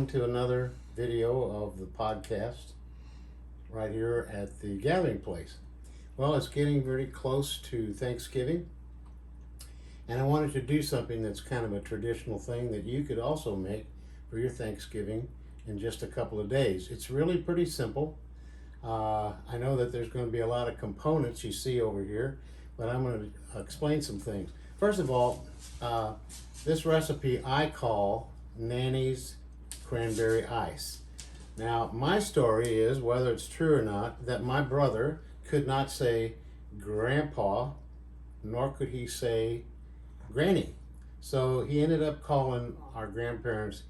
welcome to another video of the podcast right here at the gathering place. Well, it's getting very close to Thanksgiving, and I wanted to do something that's kind of a traditional thing that you could also make for your Thanksgiving in just a couple of days. It's really pretty simple. I know that there's going to be a lot of components you see over here, but I'm going to explain some things. First of all, this recipe I call Nanny's Cranberry Ice. Now, my story is, whether it's true or not, that my brother could not say Grandpa, nor could he say Granny. So he ended up calling our grandparents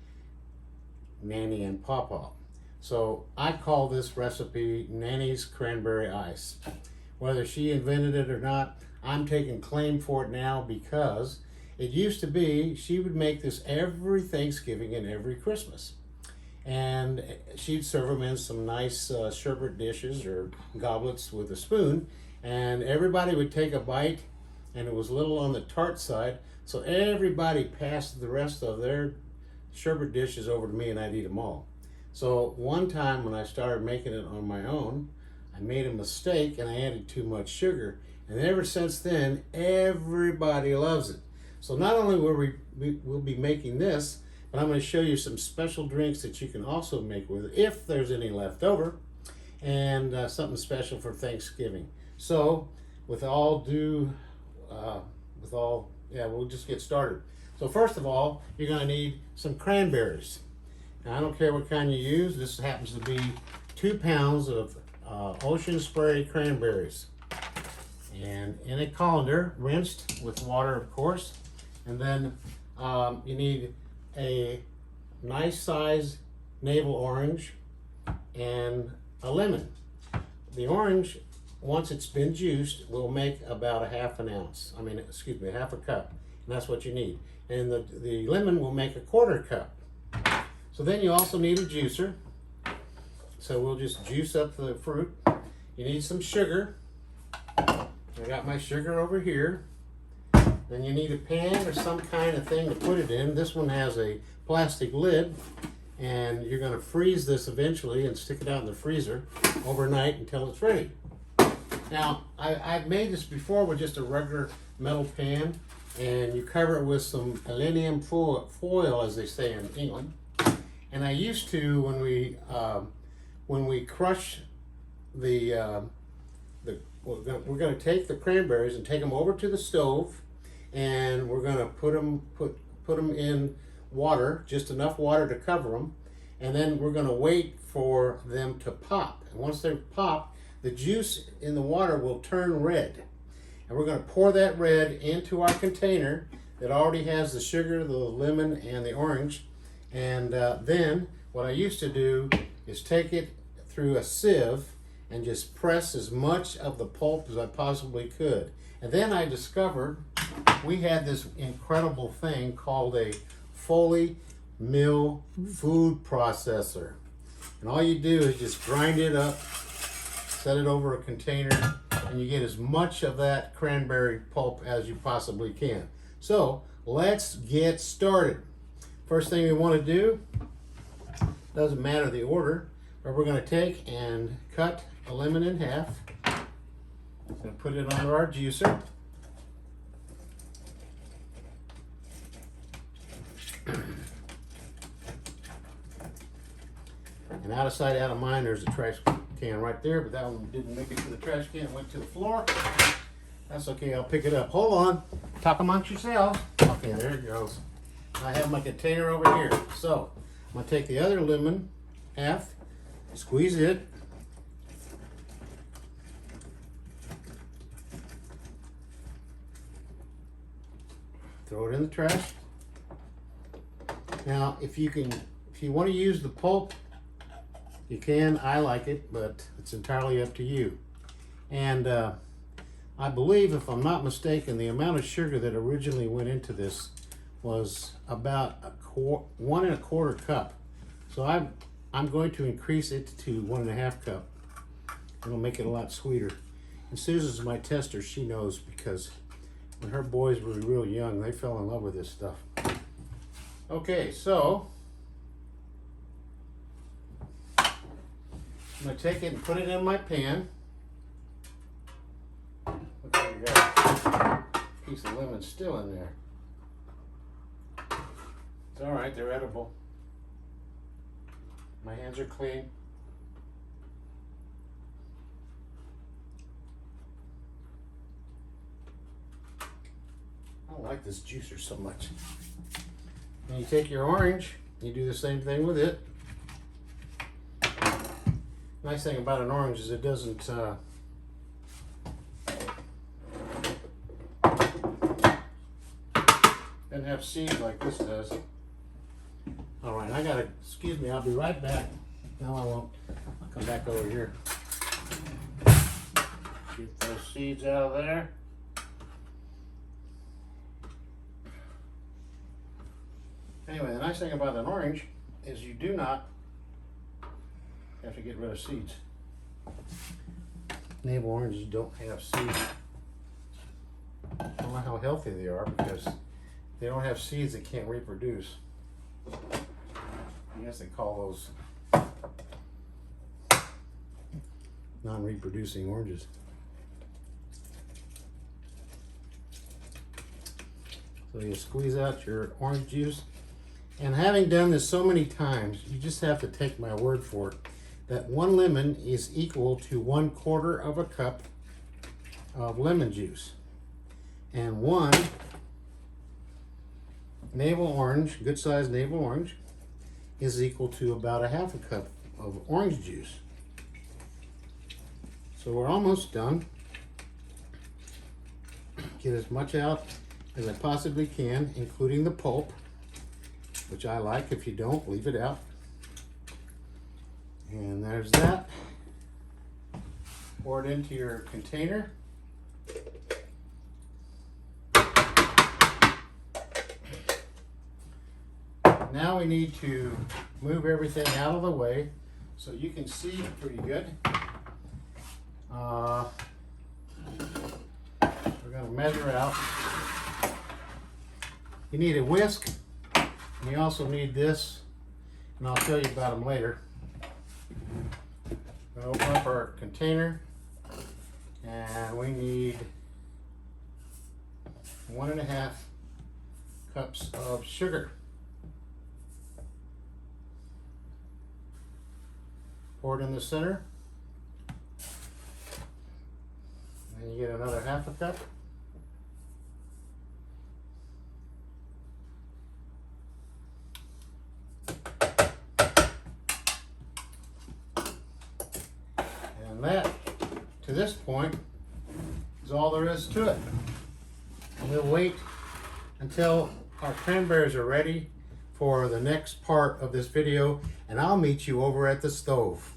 Nanny and Papa. So I call this recipe Nanny's Cranberry Ice. Whether she invented it or not, I'm taking claim for it now, because it used to be she would make this every Thanksgiving and every Christmas. And she'd serve them in some nice sherbet dishes or goblets with a spoon, and everybody would take a bite, and it was a little on the tart side, so everybody passed the rest of their sherbet dishes over to me, and I'd eat them all. So one time when I started making it on my own, I made a mistake and I added too much sugar, and ever since then everybody loves it. So not only we'll be making this, but I'm going to show you some special drinks that you can also make with it if there's any left over, and something special for Thanksgiving. So we'll just get started. So first of all, you're going to need some cranberries. Now, I don't care what kind you use. This happens to be 2 pounds of ocean spray cranberries, and in a colander, rinsed with water, of course. And then you need a nice size navel orange and a lemon. The orange, once it's been juiced, will make about a half a cup, and that's what you need. And the lemon will make a 1/4 cup. So then you also need a juicer. So we'll just juice up the fruit. You need some sugar. I got my sugar over here. Then you need a pan or some kind of thing to put it in. This one has a plastic lid, and you're going to freeze this eventually and stick it out in the freezer overnight until it's ready. Now, I've made this before with just a regular metal pan, and you cover it with some aluminum foil, as they say in England. And I used to, when we crush we're going to take the cranberries and take them over to the stove, and we're going to put them in water, just enough water to cover them, and then we're going to wait for them to pop. And once they pop, the juice in the water will turn red, and we're going to pour that red into our container that already has the sugar, the lemon, and the orange. And then what I used to do is take it through a sieve and just press as much of the pulp as I possibly could. And then I discovered we had this incredible thing called a Foley mill food processor. And all you do is just grind it up, set it over a container, and you get as much of that cranberry pulp as you possibly can. So let's get started. First thing we want to do, doesn't matter the order, but we're going to take and cut a lemon in half. We're going to put it under our juicer. And out of sight, out of mind, there's a trash can right there, but that one didn't make it to the trash can, it went to the floor. That's okay, I'll pick it up. Hold on, talk amongst yourselves. Okay, there it goes. I have my container over here. So I'm going to take the other lemon, half, squeeze it, throw it in the trash. Now, if you want to use the pulp, you can. I like it, but it's entirely up to you. And I believe, if I'm not mistaken, the amount of sugar that originally went into this was about 1 1/4 cup. So I'm going to increase it to 1 1/2 cup. It'll make it a lot sweeter. And Susan's my tester. She knows, because when her boys were real young, they fell in love with this stuff. Okay, so I'm going to take it and put it in my pan. Looks like we got a piece of lemon still in there. It's all right, they're edible. My hands are clean. I don't like this juicer so much. And you take your orange, you do the same thing with it. Nice thing about an orange is it doesn't have seeds like this does. All right, I gotta, excuse me, I'll be right back. No, I won't. I'll come back over here. Get those seeds out of there. Anyway, the nice thing about an orange is you do not have to get rid of seeds. Navel oranges don't have seeds. I don't know how healthy they are because they don't have seeds that can't reproduce. I guess they call those non-reproducing oranges. So you squeeze out your orange juice. And having done this so many times, you just have to take my word for it that 1 lemon is equal to 1/4 of a cup of lemon juice. And 1 navel orange, good sized navel orange, is equal to about 1/2 cup of orange juice. So we're almost done. Get as much out as I possibly can, including the pulp, which I like. If you don't, leave it out. And there's that. Pour it into your container. Now we need to move everything out of the way so you can see pretty good. We're going to measure out. You need a whisk, and you also need this, and I'll show you about them later. We're going to open up our container, and we need 1.5 cups of sugar. Pour it in the center, and you get another 1/2 cup. And that, to this point, is all there is to it. And we'll wait until our cranberries are ready for the next part of this video, and I'll meet you over at the stove.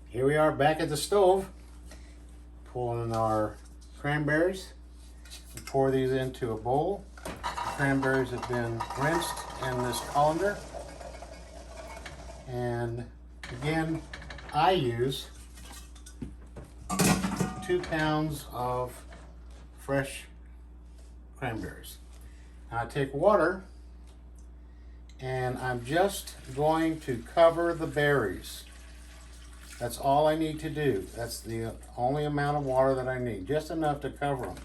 Here we are back at the stove, pulling our cranberries. We pour these into a bowl. The cranberries have been rinsed in this colander. And again, I use 2 pounds of fresh cranberries. I take water, and I'm just going to cover the berries. That's all I need to do. That's the only amount of water that I need, just enough to cover them.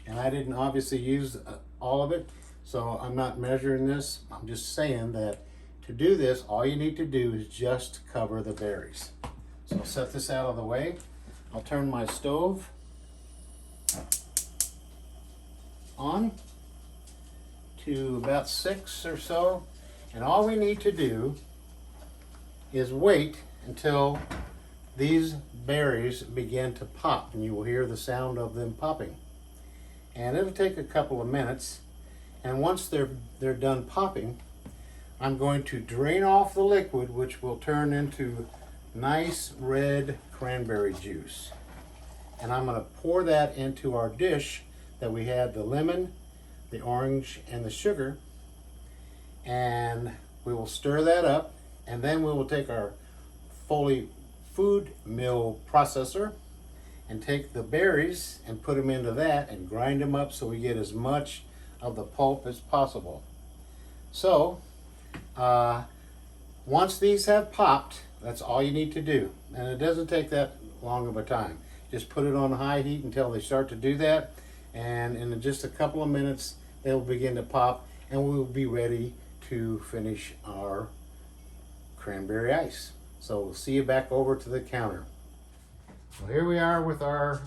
And I didn't obviously use all of it, so I'm not measuring this. I'm just saying that to do this, all you need to do is just cover the berries. So I'll set this out of the way. I'll turn my stove on to about 6 or so, and all we need to do is wait until these berries begin to pop, and you will hear the sound of them popping. And it'll take a couple of minutes, and once they're done popping, I'm going to drain off the liquid, which will turn into nice red cranberry juice. And I'm going to pour that into our dish that we had the lemon, the orange, and the sugar, and we will stir that up, and then we will take our Foley food mill processor and take the berries and put them into that and grind them up so we get as much of the pulp as possible. So once these have popped, That's all you need to do. And it doesn't take that long of a time. Just put it on high heat until they start to do that. And in just a couple of minutes, they'll begin to pop and we'll be ready to finish our cranberry ice. So we'll see you back over to the counter. Well, here we are with our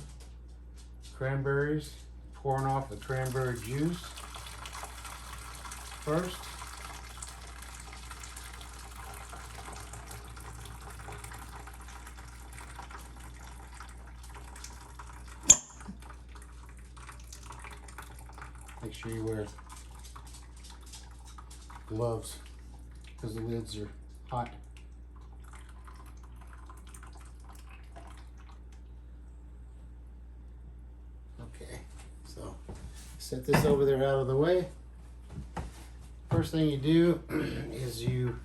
cranberries, pouring off the cranberry juice first. Make sure you wear gloves because the lids are hot. Okay, so set this over there out of the way. First thing you do is you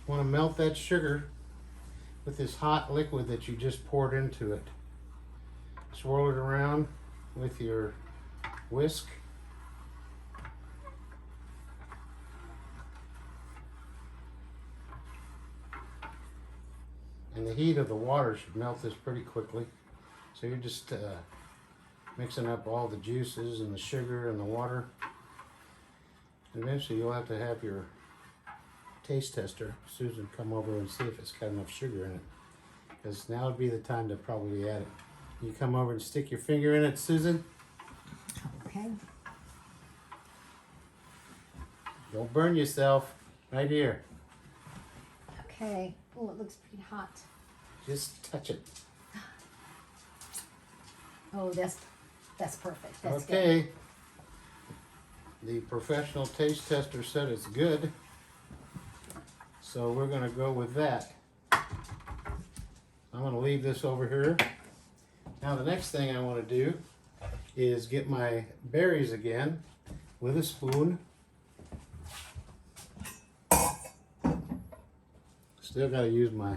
want to melt that sugar with this hot liquid that you just poured into it. Swirl it around with your whisk. And the heat of the water should melt this pretty quickly. So you're just mixing up all the juices and the sugar and the water. Eventually you'll have to have your taste tester, Susan, come over and see if it's got enough sugar in it. Because now would be the time to probably add it. You come over and stick your finger in it, Susan. Okay. Don't burn yourself. Right here. Okay. Oh, it looks pretty hot. Just touch it. Oh, that's perfect. That's okay. The professional taste tester said it's good. So we're going to go with that. I'm going to leave this over here. Now the next thing I want to do is get my berries again with a spoon. Still got to use my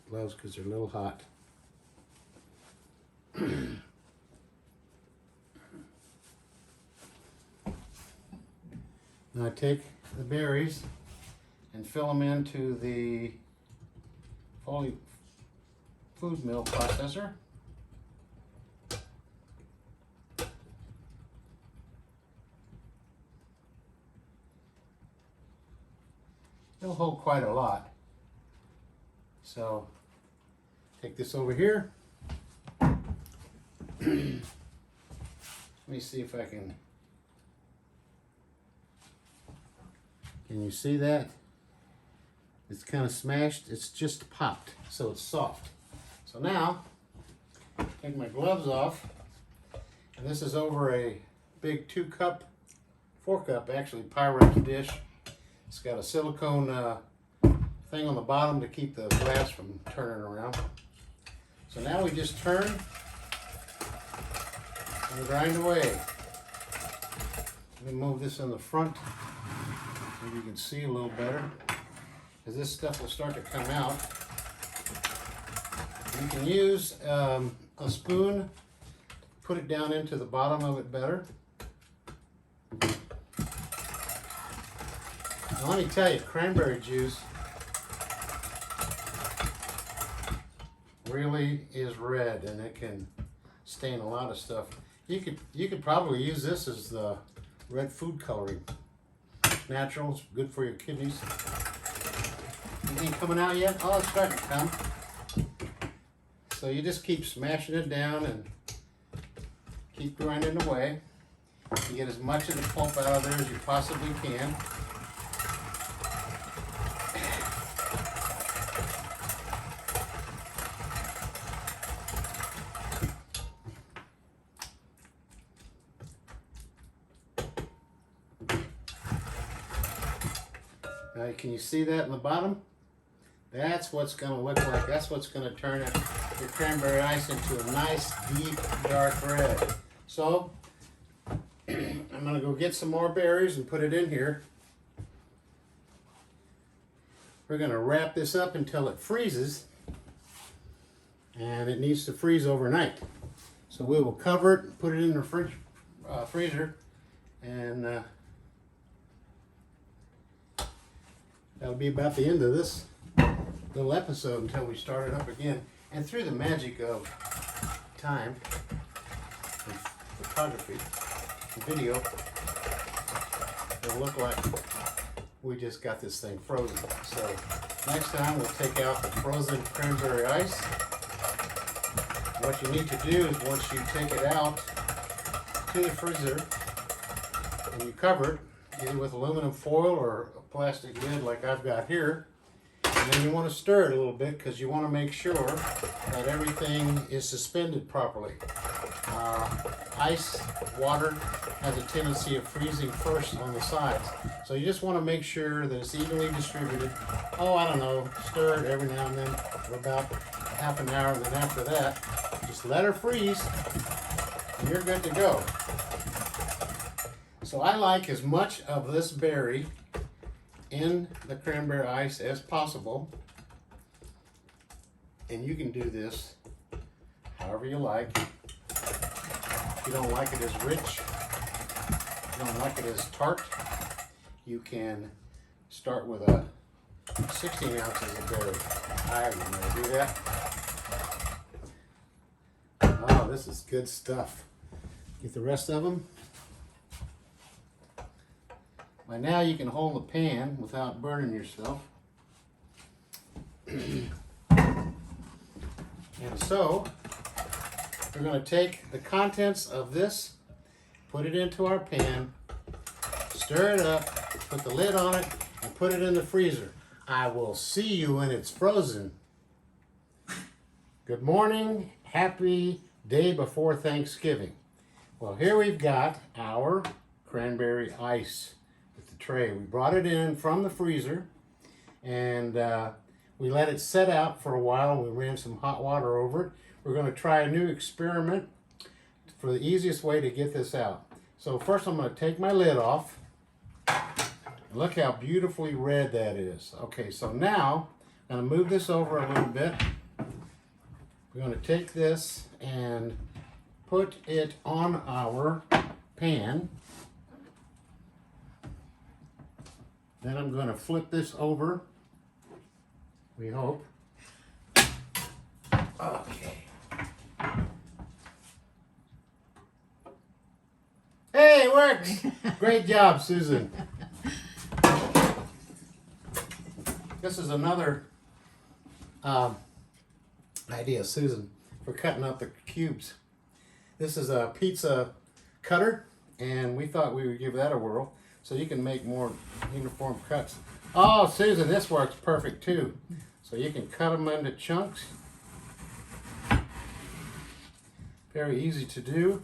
gloves because they're a little hot. Now I take the berries and fill them into the food mill processor. It'll hold quite a lot. So take this over here. Let me see if I can you see that? It's kind of smashed. It's just popped, so it's soft. So now, take my gloves off, and this is over a big 4 cup actually, Pyrex dish. It's got a silicone thing on the bottom to keep the glass from turning around. So now we just turn and grind away. Let me move this in the front. Maybe you can see a little better, because this stuff will start to come out. You can use a spoon, put it down into the bottom of it better. Now let me tell you, cranberry juice really is red, and it can stain a lot of stuff. You could probably use this as the red food coloring. Natural, it's good for your kidneys. Anything coming out yet? Oh, it's starting to come. So you just keep smashing it down and keep grinding away. You get as much of the pulp out of there as you possibly can. Now, can you see that in the bottom? That's what's going to look like. That's what's going to turn your cranberry ice into a nice, deep, dark red. So, I'm going to go get some more berries and put it in here. We're going to wrap this up until it freezes. And it needs to freeze overnight. So we will cover it and put it in the freezer. And that'll be about the end of this little episode until we start it up again. And through the magic of time and photography and video, it'll look like we just got this thing frozen. So next time we'll take out the frozen cranberry ice. What you need to do is once you take it out to the freezer and you cover it either with aluminum foil or a plastic lid like I've got here, and then you want to stir it a little bit because you want to make sure that everything is suspended properly. Ice, water has a tendency of freezing first on the sides. So you just want to make sure that it's evenly distributed. Oh, I don't know, stir it every now and then for about half an hour, and then after that, just let her freeze, and you're good to go. So I like as much of this berry in the cranberry ice as possible. And you can do this however you like. If you don't like it as rich, if you don't like it as tart, you can start with a 16 ounces of berry. I would never do that. Oh, this is good stuff. Get the rest of them. By now you can hold the pan without burning yourself. And so, we're going to take the contents of this, put it into our pan, stir it up, put the lid on it, and put it in the freezer. I will see you when it's frozen. Good morning, happy day before Thanksgiving. Well, here we've got our cranberry ice with the tray. We brought it in from the freezer, and we let it set out for a while. We ran some hot water over it. We're going to try a new experiment for the easiest way to get this out. So first I'm going to take my lid off. Look how beautifully red that is. Okay, so now I'm going to move this over a little bit. We're going to take this and put it on our pan. Then I'm going to flip this over. We hope. Okay. Hey, it works! Great job, Susan. This is another idea, Susan, for cutting up the cubes. This is a pizza cutter, and we thought we would give that a whirl so you can make more uniform cuts. Oh, Susan, this works perfect too. So you can cut them into chunks. Very easy to do.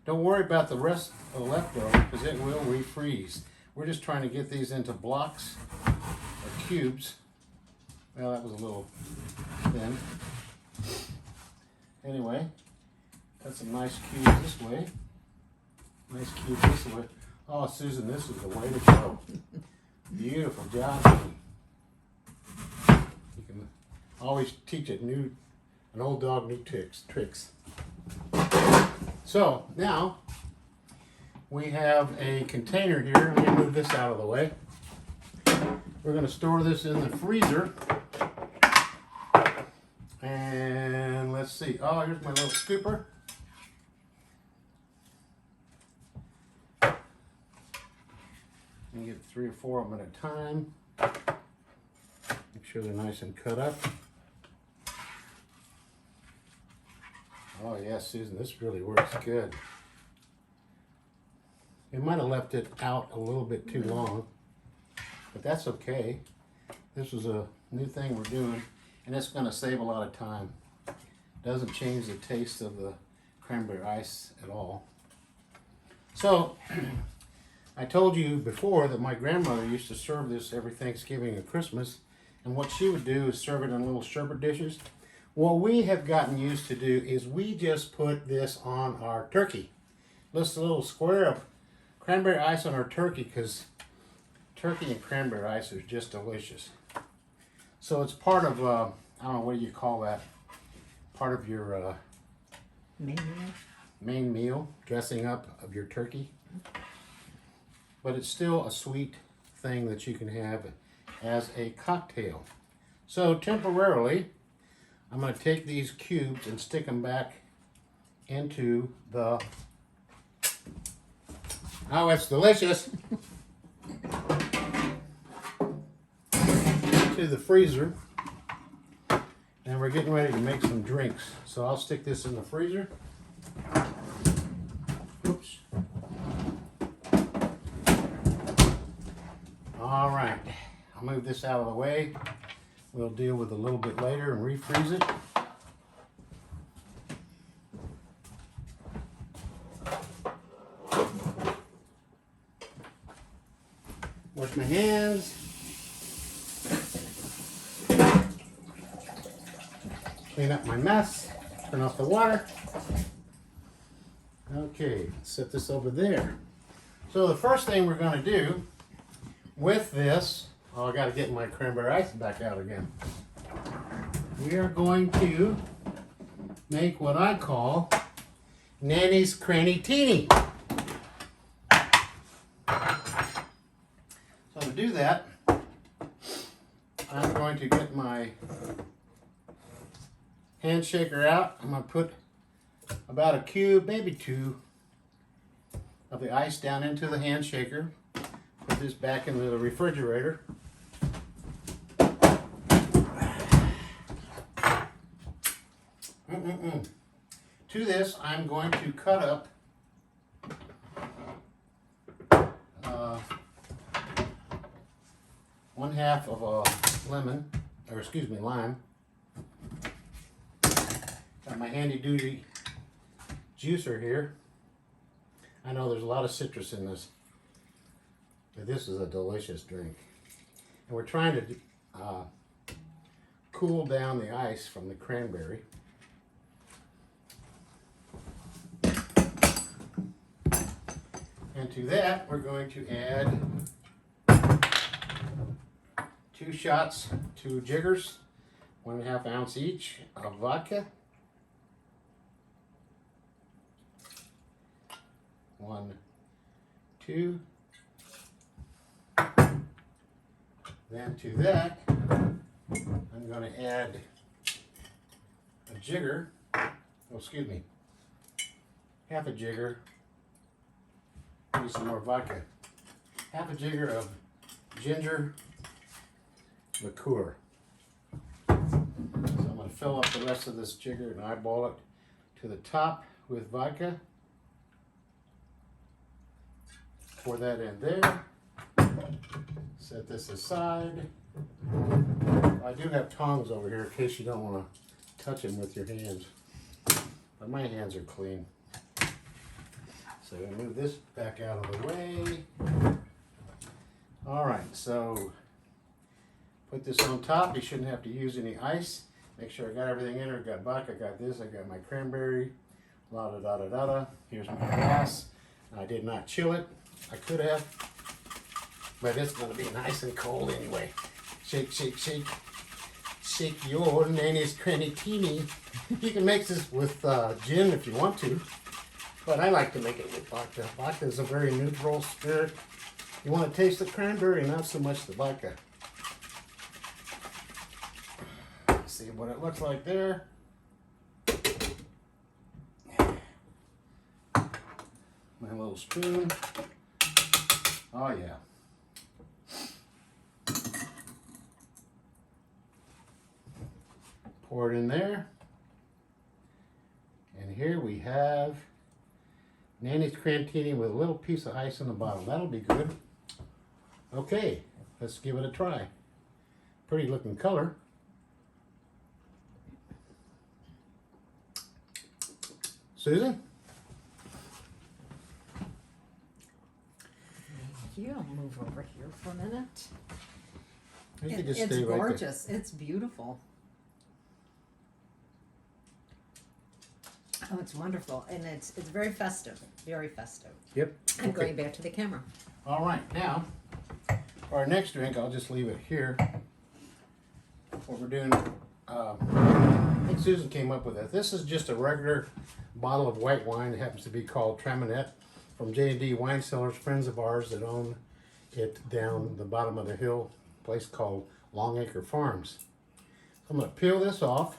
Don't worry about the rest of the leftover because it will refreeze. We're just trying to get these into blocks or cubes. Well, that was a little thin. Anyway, cut some nice cubes this way. Nice cubes this way. Oh, Susan, this is the way to go. Beautiful job. You can always teach an old dog new tricks. So now we have a container here. Let me move this out of the way. We're going to store this in the freezer. And let's see. Oh, here's my little scooper. You get 3 or 4 of them at a time. Make sure they're nice and cut up. Oh yes, Susan, this really works good. We might have left it out a little bit too long, but that's okay. This is a new thing we're doing, and it's going to save a lot of time. Doesn't change the taste of the cranberry ice at all. So, I told you before that my grandmother used to serve this every Thanksgiving and Christmas, and what she would do is serve it in little sherbet dishes. What we have gotten used to do is we just put this on our turkey. Just a little square of cranberry ice on our turkey because turkey and cranberry ice is just delicious. So it's part of, I don't know, what do you call that? Part of your main meal, dressing up of your turkey. But it's still a sweet thing that you can have as a cocktail. So temporarily, I'm going to take these cubes and stick them back into the... Oh, it's delicious! To the freezer. And we're getting ready to make some drinks. So I'll stick this in the freezer. Oops. All right, I'll move this out of the way. We'll deal with it a little bit later and refreeze it. Wash my hands. Clean up my mess. Turn off the water. Okay, set this over there. So the first thing we're going to do with this, oh, I got to get my cranberry ice back out again. We are going to make what I call Nanny's Cranny Teeny. So to do that, I'm going to get my hand shaker out. I'm going to put about a cube, maybe two, of the ice down into the hand shaker. Put this back into the refrigerator. To this, I'm going to cut up one half of a lemon, or excuse me, lime. Got my handy duty juicer here. I know there's a lot of citrus in this, but this is a delicious drink. And we're trying to cool down the ice from the cranberry. And to that, we're going to add 2 shots, 2 jiggers, 1.5 ounce each of vodka. 1, 2. Then to that, I'm going to add a jigger, oh, excuse me, half a jigger, maybe some more vodka, half a jigger of ginger liqueur. So I'm going to fill up the rest of this jigger and eyeball it to the top with vodka. Pour that in there. Set this aside. I do have tongs over here in case you don't want to touch them with your hands. But my hands are clean. So we move this back out of the way. All right, so put this on top. You shouldn't have to use any ice. Make sure I got everything in there. Got vodka, I got this, I got my cranberry. La da da da da da. Here's my glass. I did not chill it. I could have, but it's going to be nice and cold anyway. Shake, shake, shake. Shake your Nanny's Cranny Teeny. You can mix this with gin if you want to, but I like to make it with vodka. Vodka is a very neutral spirit. You want to taste the cranberry, not so much the vodka. See what it looks like there. My little spoon. Oh yeah. Pour it in there. And here we have Nanny's Crantini with a little piece of ice in the bottom. That'll be good. Okay, let's give it a try. Pretty looking color. Susan? I'll move over here for a minute. You can just It's stay right there. gorgeous. It's beautiful. Oh, it's wonderful, and it's very festive, very festive. Yep. I'm Okay. going back to the camera. All right, now for our next drink, I'll just leave it here. What we're doing, I think Susan came up with it. This is just a regular bottle of white wine. It happens to be called Traminette from J&D Wine Cellars, friends of ours that own it down the bottom of the hill place called Longacre Farms. So I'm going to peel this off.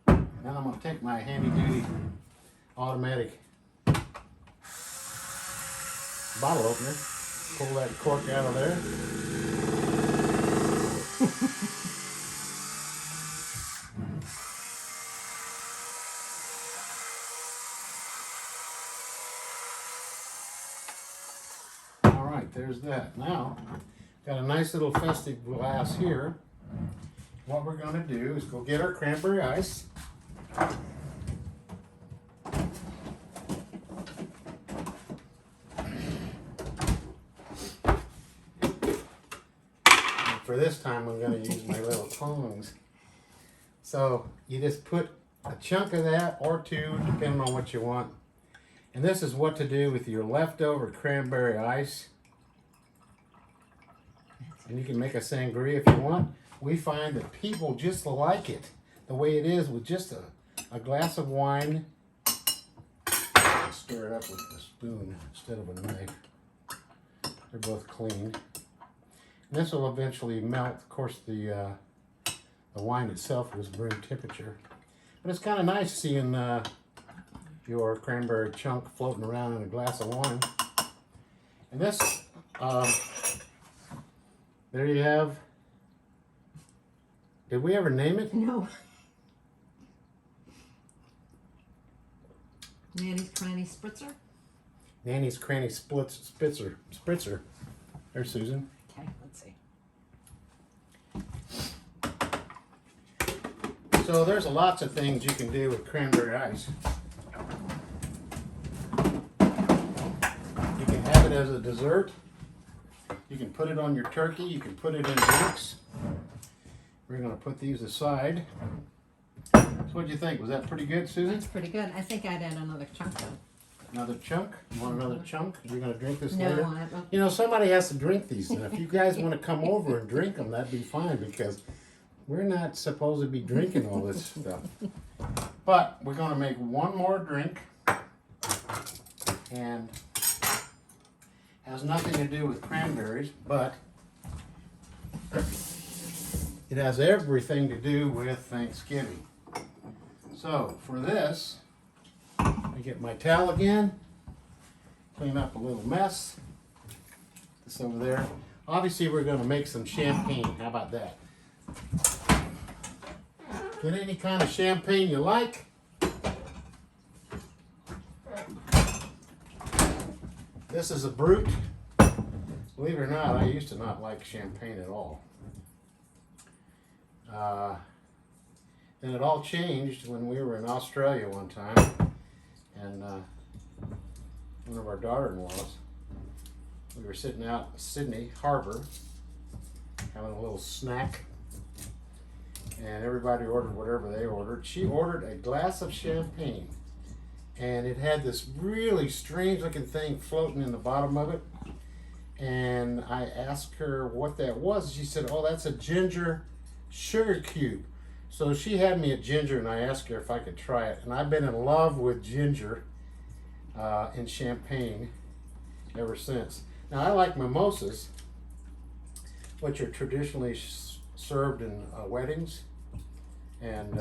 Now I'm going to take my handy duty automatic bottle opener, pull that cork out of there. All right, there's that. Now, got a nice little festive glass here. What we're going to do is go get our cranberry ice. For this time, I'm going to use my little tongs. So you just put a chunk of that or two, depending on what you want. And this is what to do with your leftover cranberry ice. And you can make a sangria if you want. We find that people just like it the way it is with just a glass of wine. Stir it up with a spoon instead of a knife. They're both clean. This will eventually melt. Of course, the wine itself was room temperature. But it's kind of nice seeing your cranberry chunk floating around in a glass of wine. And this, there you have. Did we ever name it? No. Nanny's Cranny Spritzer? Nanny's Cranny Spritzer. There's Susan. Okay, let's see. So there's lots of things you can do with cranberry ice. You can have it as a dessert. You can put it on your turkey. You can put it in drinks. We're going to put these aside. So what do you think? Was that pretty good, Susan? That's pretty good. I think I'd add another chunk though. Another chunk? You want another chunk? You're going to drink this No, later? I don't. You know, somebody has to drink these. And if you guys want to come over and drink them, that'd be fine because we're not supposed to be drinking all this stuff. But we're going to make one more drink. And has nothing to do with cranberries, but it has everything to do with Thanksgiving. So for this, I get my towel again, clean up a little mess. This over there. Obviously we're going to make some champagne. How about that? Get any kind of champagne you like. This is a Brut. Believe it or not, I used to not like champagne at all. Then it all changed when we were in Australia one time, and one of our daughter-in-laws, we were sitting out in Sydney Harbour, having a little snack, and everybody ordered whatever they ordered. She ordered a glass of champagne, and it had this really strange-looking thing floating in the bottom of it. And I asked her what that was. She said, "Oh, that's a ginger sugar cube." So she had me a ginger, and I asked her if I could try it. And I've been in love with ginger in champagne ever since. Now, I like mimosas, which are traditionally served in weddings and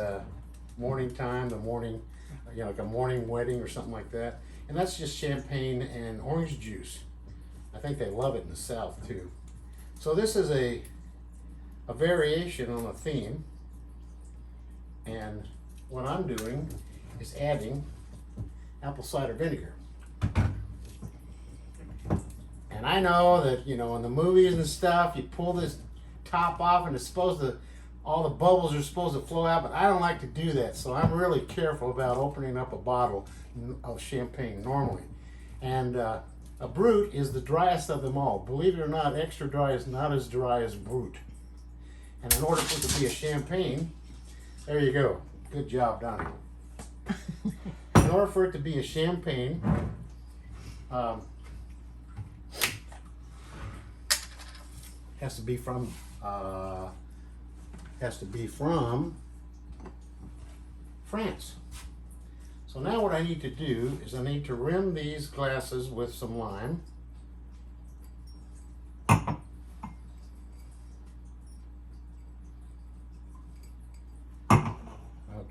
morning time, like a morning wedding or something like that. And that's just champagne and orange juice. I think they love it in the South too. So this is a variation on a theme, and what I'm doing is adding apple cider vinegar. And I know that, you know, in the movies and stuff, you pull this top off and it's supposed to, all the bubbles are supposed to flow out, but I don't like to do that. So I'm really careful about opening up a bottle of champagne normally. And a Brut is the driest of them all. Believe it or not, extra dry is not as dry as Brut. And in order for it to be a champagne, there you go. Good job, Donnie. In order for it to be a champagne, has to be from France. So now what I need to do is I need to rim these glasses with some lime.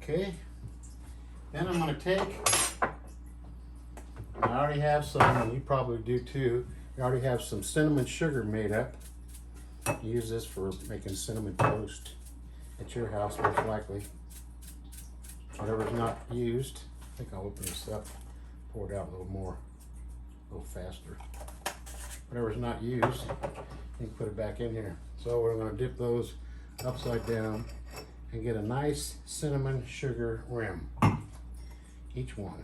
Okay. Then I'm going to take, I already have some, and you probably do too. I already have some cinnamon sugar made up. Use this for making cinnamon toast at your house, most likely. Whatever's not used, I think I'll open this up, pour it out a little more, a little faster. Whatever's not used, you can put it back in here. So we're going to dip those upside down and get a nice cinnamon sugar rim, each one.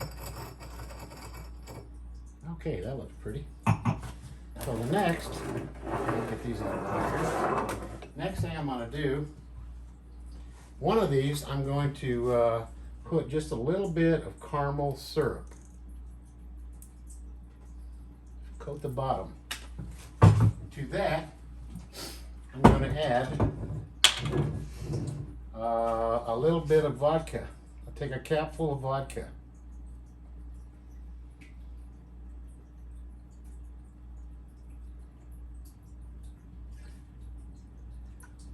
Okay, that looks pretty. So the next, I'll get these out of here. Next thing I'm going to do, one of these I'm going to put just a little bit of caramel syrup. Coat the bottom. To that, I'm going to add a little bit of vodka. I'll take a capful of vodka.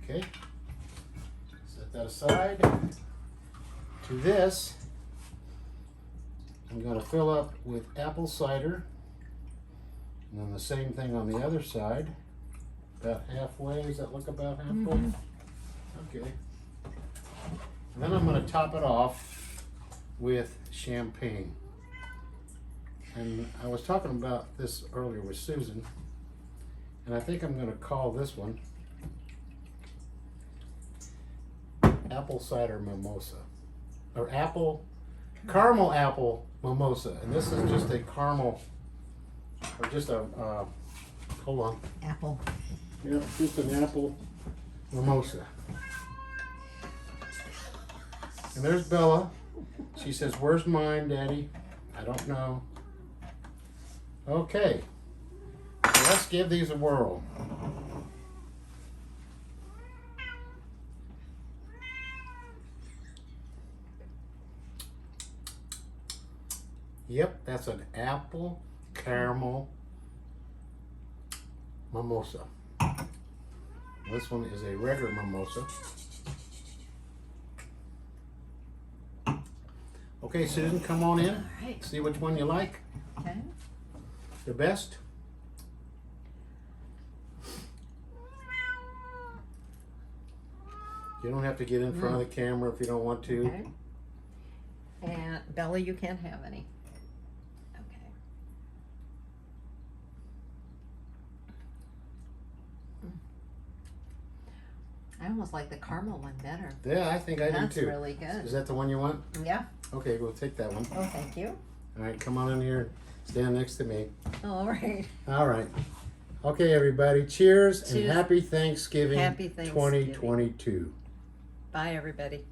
Okay, set that aside. To this, I'm going to fill up with apple cider, and then the same thing on the other side, about halfway. Does that look about halfway? Mm-hmm. Okay. And then I'm going to top it off with champagne. And I was talking about this earlier with Susan, and I think I'm going to call this one apple cider mimosa, or caramel apple mimosa. And this is just a caramel, or just a hold on, Apple. yeah, just an apple mimosa. And there's Bella. She says, "Where's mine, Daddy?" I don't know. Okay, so let's give these a whirl. Yep, that's an apple caramel mimosa. This one is a regular mimosa. Okay, Susan, come on in. All right. See which one you like Okay. the best. You don't have to get in front of the camera if you don't want to. Okay. And Bella, you can't have any. Okay. I almost like the caramel one better. Yeah, I think I do That's too. really good. Is that the one you want? Yeah. Okay, we'll take that one. Oh, thank you. All right, come on in here. Stand next to me. All right. All right. Okay, everybody. Cheers and Cheers. happy Thanksgiving, Happy Thanksgiving. 2022. Bye, everybody.